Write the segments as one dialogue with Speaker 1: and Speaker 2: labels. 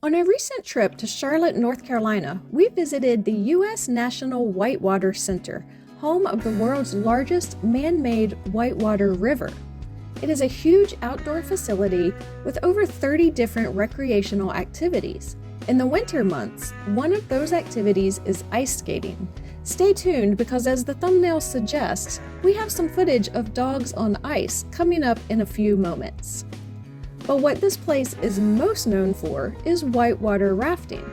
Speaker 1: On a recent trip to Charlotte, North Carolina, we visited the U.S. National Whitewater Center, home of the world's largest man-made whitewater river. It is a huge outdoor facility with over 30 different recreational activities. In the winter months, one of those activities is ice skating. Stay tuned because, as the thumbnail suggests, we have some footage of dogs on ice coming up in a few moments. But what this place is most known for is whitewater rafting.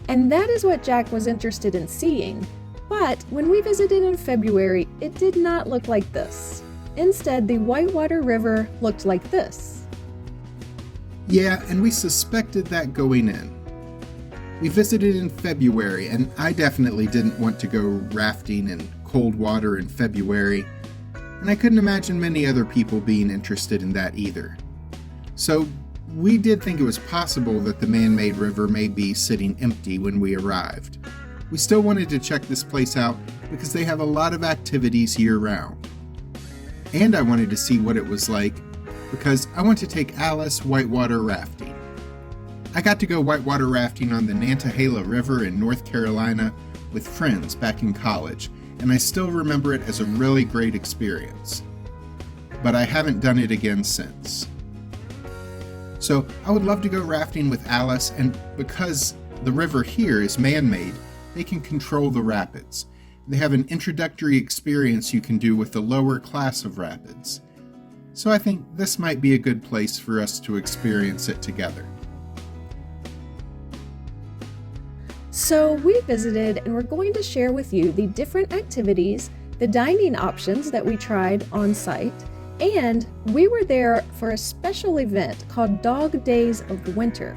Speaker 1: And that is what Jack was interested in seeing. But when we visited in February, it did not look like this. Instead, the Whitewater River looked like this.
Speaker 2: Yeah, and we suspected that going in. We visited in February, and I definitely didn't want to go rafting in cold water in February, and I couldn't imagine many other people being interested in that either. So we did think it was possible that the man-made river may be sitting empty when we arrived. We still wanted to check this place out because they have a lot of activities year-round. And I wanted to see what it was like because I want to take Alice whitewater rafting. I got to go whitewater rafting on the Nantahala River in North Carolina with friends back in college, and I still remember it as a really great experience. But I haven't done it again since. So I would love to go rafting with Alice, and because the river here is man-made, they can control the rapids. They have an introductory experience you can do with the lower class of rapids. So I think this might be a good place for us to experience it together.
Speaker 1: So we visited, and we're going to share with you the different activities, the dining options that we tried on site, and we were there for a special event called Dog Days of the Winter.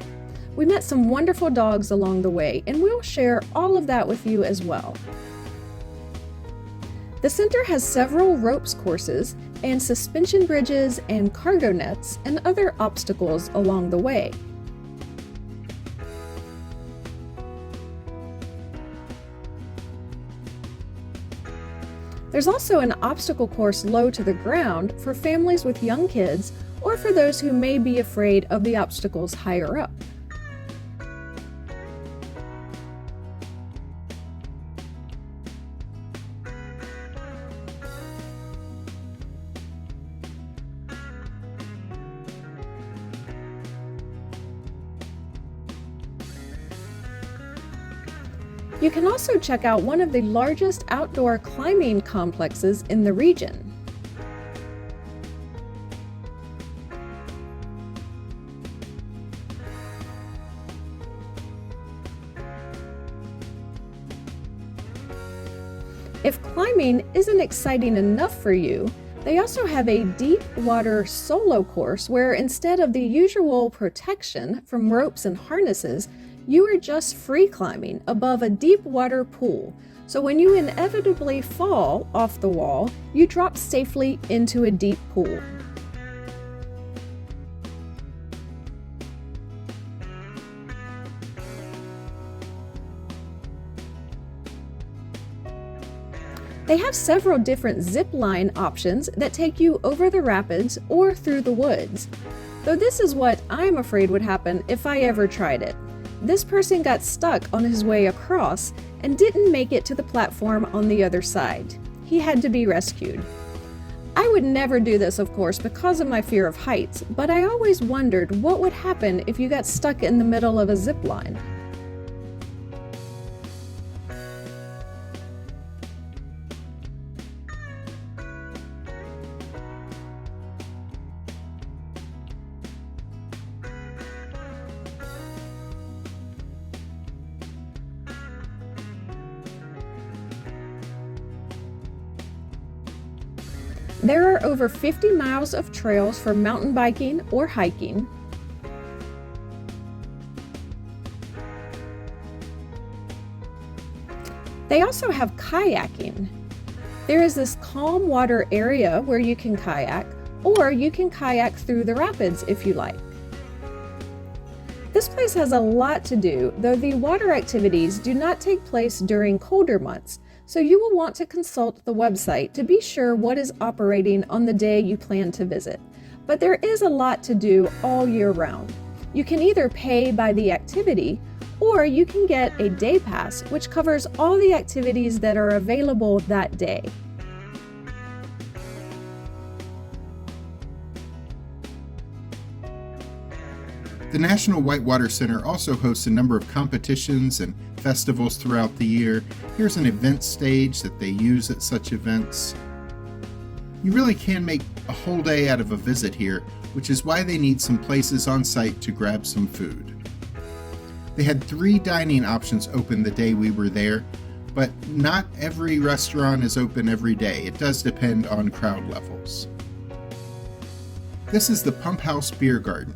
Speaker 1: We met some wonderful dogs along the way, and we'll share all of that with you as well. The center has several ropes courses and suspension bridges and cargo nets and other obstacles along the way. There's also an obstacle course low to the ground for families with young kids or for those who may be afraid of the obstacles higher up. You can also check out one of the largest outdoor climbing complexes in the region. If climbing isn't exciting enough for you, they also have a deep water solo course where instead of the usual protection from ropes and harnesses, you are just free climbing above a deep water pool. So when you inevitably fall off the wall, you drop safely into a deep pool. They have several different zip line options that take you over the rapids or through the woods. Though this is what I'm afraid would happen if I ever tried it. This person got stuck on his way across and didn't make it to the platform on the other side. He had to be rescued. I would never do this, of course, because of my fear of heights, but I always wondered what would happen if you got stuck in the middle of a zip line. There are over 50 miles of trails for mountain biking or hiking. They also have kayaking. There is this calm water area where you can kayak, or you can kayak through the rapids if you like. This place has a lot to do, though the water activities do not take place during colder months, so you will want to consult the website to be sure what is operating on the day you plan to visit. But there is a lot to do all year round. You can either pay by the activity, or you can get a day pass, which covers all the activities that are available that day.
Speaker 2: The National Whitewater Center also hosts a number of competitions and festivals throughout the year. Here's an event stage that they use at such events. You really can make a whole day out of a visit here, which is why they need some places on site to grab some food. They had 3 dining options open the day we were there, but not every restaurant is open every day. It does depend on crowd levels. This is the Pump House Beer Garden,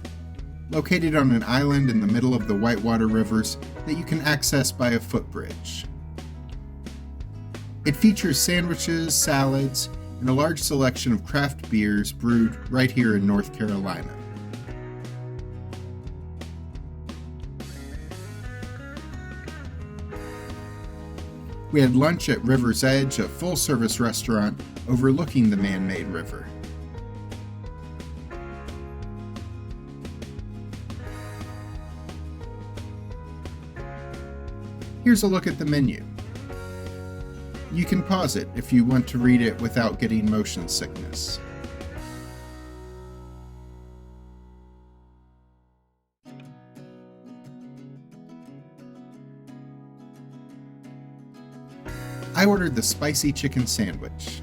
Speaker 2: located on an island in the middle of the Whitewater rivers that you can access by a footbridge. It features sandwiches, salads, and a large selection of craft beers brewed right here in North Carolina. We had lunch at River's Edge, a full-service restaurant overlooking the man-made river. Here's a look at the menu. You can pause it if you want to read it without getting motion sickness. I ordered the spicy chicken sandwich.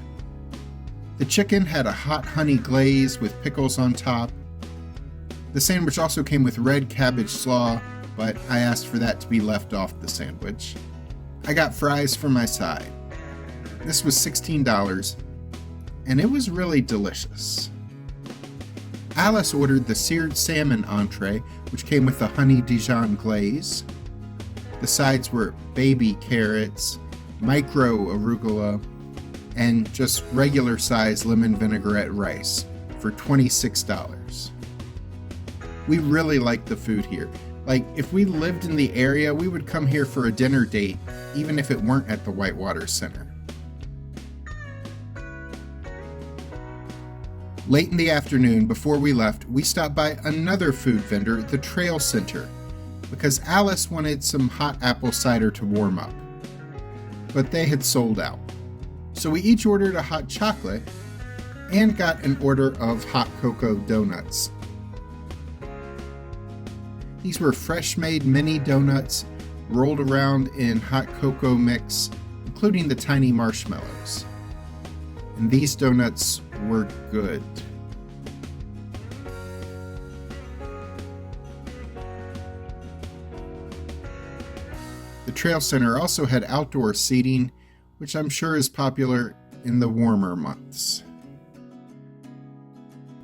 Speaker 2: The chicken had a hot honey glaze with pickles on top. The sandwich also came with red cabbage slaw, but I asked for that to be left off the sandwich. I got fries for my side. This was $16, and it was really delicious. Alice ordered the seared salmon entree, which came with a honey Dijon glaze. The sides were baby carrots, micro arugula, and just regular size lemon vinaigrette rice for $26. We really like the food here. Like, if we lived in the area, we would come here for a dinner date, even if it weren't at the Whitewater Center. Late in the afternoon, before we left, we stopped by another food vendor, the Trail Center, because Alice wanted some hot apple cider to warm up. But they had sold out. So we each ordered a hot chocolate and got an order of hot cocoa donuts. These were fresh-made mini donuts rolled around in hot cocoa mix, including the tiny marshmallows. And these donuts were good. The Trail Center also had outdoor seating, which I'm sure is popular in the warmer months.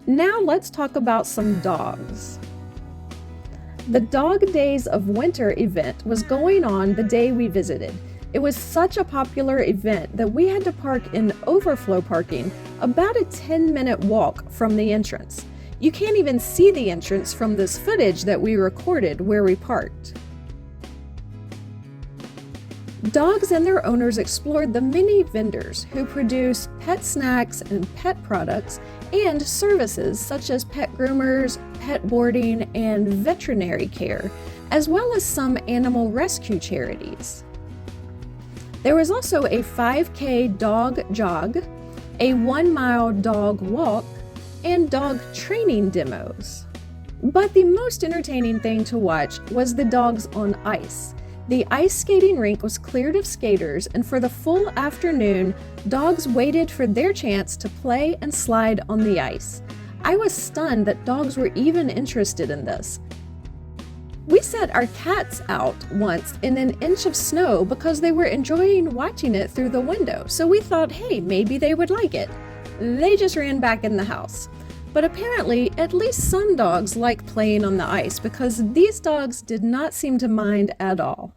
Speaker 1: Now let's talk about some dogs. The Dog Days of Winter event was going on the day we visited. It was such a popular event that we had to park in overflow parking, about a 10-minute walk from the entrance. You can't even see the entrance from this footage that we recorded where we parked. Dogs and their owners explored the many vendors who produce pet snacks and pet products and services such as pet groomers, pet boarding, and veterinary care, as well as some animal rescue charities. There was also a 5K dog jog, a 1-mile dog walk, and dog training demos. But the most entertaining thing to watch was the dogs on ice. The ice skating rink was cleared of skaters, and for the full afternoon, dogs waited for their chance to play and slide on the ice. I was stunned that dogs were even interested in this. We set our cats out once in an inch of snow because they were enjoying watching it through the window, so we thought, hey, maybe they would like it. They just ran back in the house. But apparently, at least some dogs like playing on the ice because these dogs did not seem to mind at all.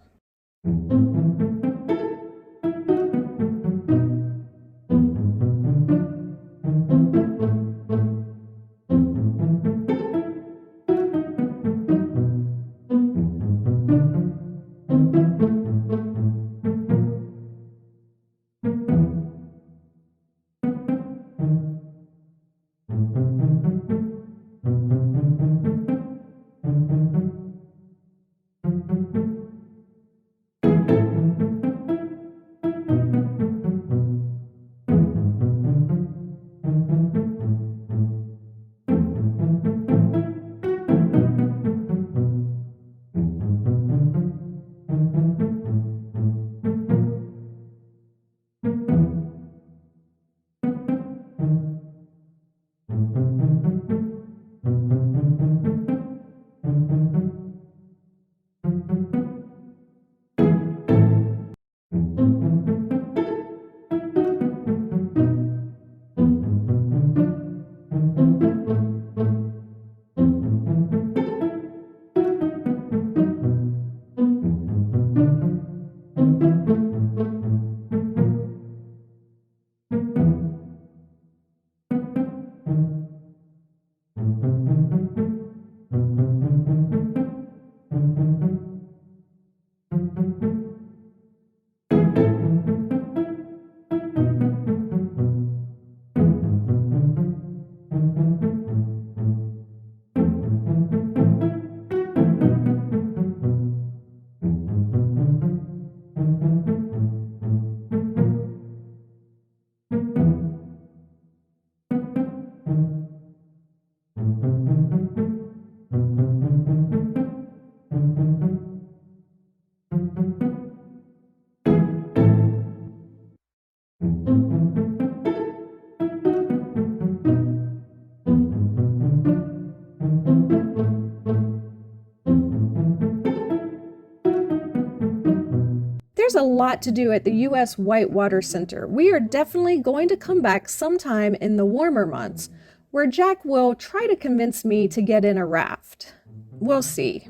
Speaker 1: There's a lot to do at the U.S. Whitewater Center. We are definitely going to come back sometime in the warmer months, where Jack will try to convince me to get in a raft. We'll see.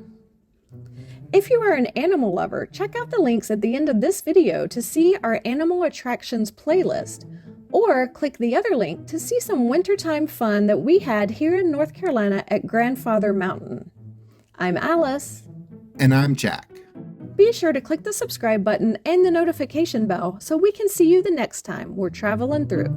Speaker 1: If you are an animal lover, check out the links at the end of this video to see our animal attractions playlist, or click the other link to see some wintertime fun that we had here in North Carolina at Grandfather Mountain. I'm Alice.
Speaker 2: And I'm Jack.
Speaker 1: Be sure to click the subscribe button and the notification bell so we can see you the next time we're traveling through.